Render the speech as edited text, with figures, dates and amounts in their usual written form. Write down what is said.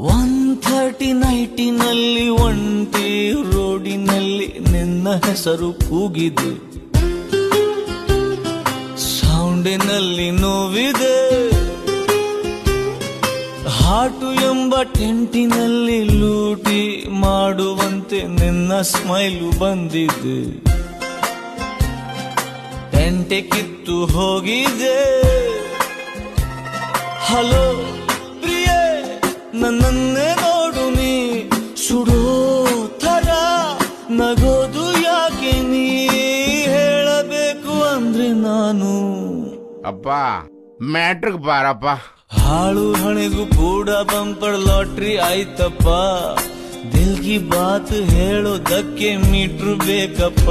1:30 ನೈಟಿನಲ್ಲಿ ಒಂಟಿ ರೋಡಿನಲ್ಲಿ ನಿನ್ನ ಹೆಸರು ಕೂಗಿದೆ, ಸೌಂಡಿನಲ್ಲಿ ನೋವಿದೆ. ಹಾಟು ಎಂಬ ಟೆಂಟಿನಲ್ಲಿ ಲೂಟಿ ಮಾಡುವಂತೆ ನಿನ್ನ ಸ್ಮೈಲು ಬಂದಿದೆ. ಟೆಂಟೆ ಕಿತ್ತು ಹೋಗಿದೆ. ಹಲೋ ಪ್ರಿಯೆ, ನನ್ನನ್ನೇ ನೋಡು ನೀ ಸುಡೋ ಥರ ನಗೋದು ಯಾಕೆ ನೀ ಹೇಳಬೇಕು ಅಂದ್ರೆ ನಾನು. ಅಪ್ಪ ಮ್ಯಾಟ್ರಿಕ್ ಬಾರಪ್ಪ. ಹಾಳು ಹಣೆಗೂ ಕೂಡ ಬಂಪರ್ ಲಾಟ್ರಿ ಆಯ್ತಪ್ಪ. ದಿಲ್ ಕಿ ಬಾತ್ ಹೇಳೋದಕ್ಕೆ ಮೀಟ್ರು ಬೇಕಪ್ಪ.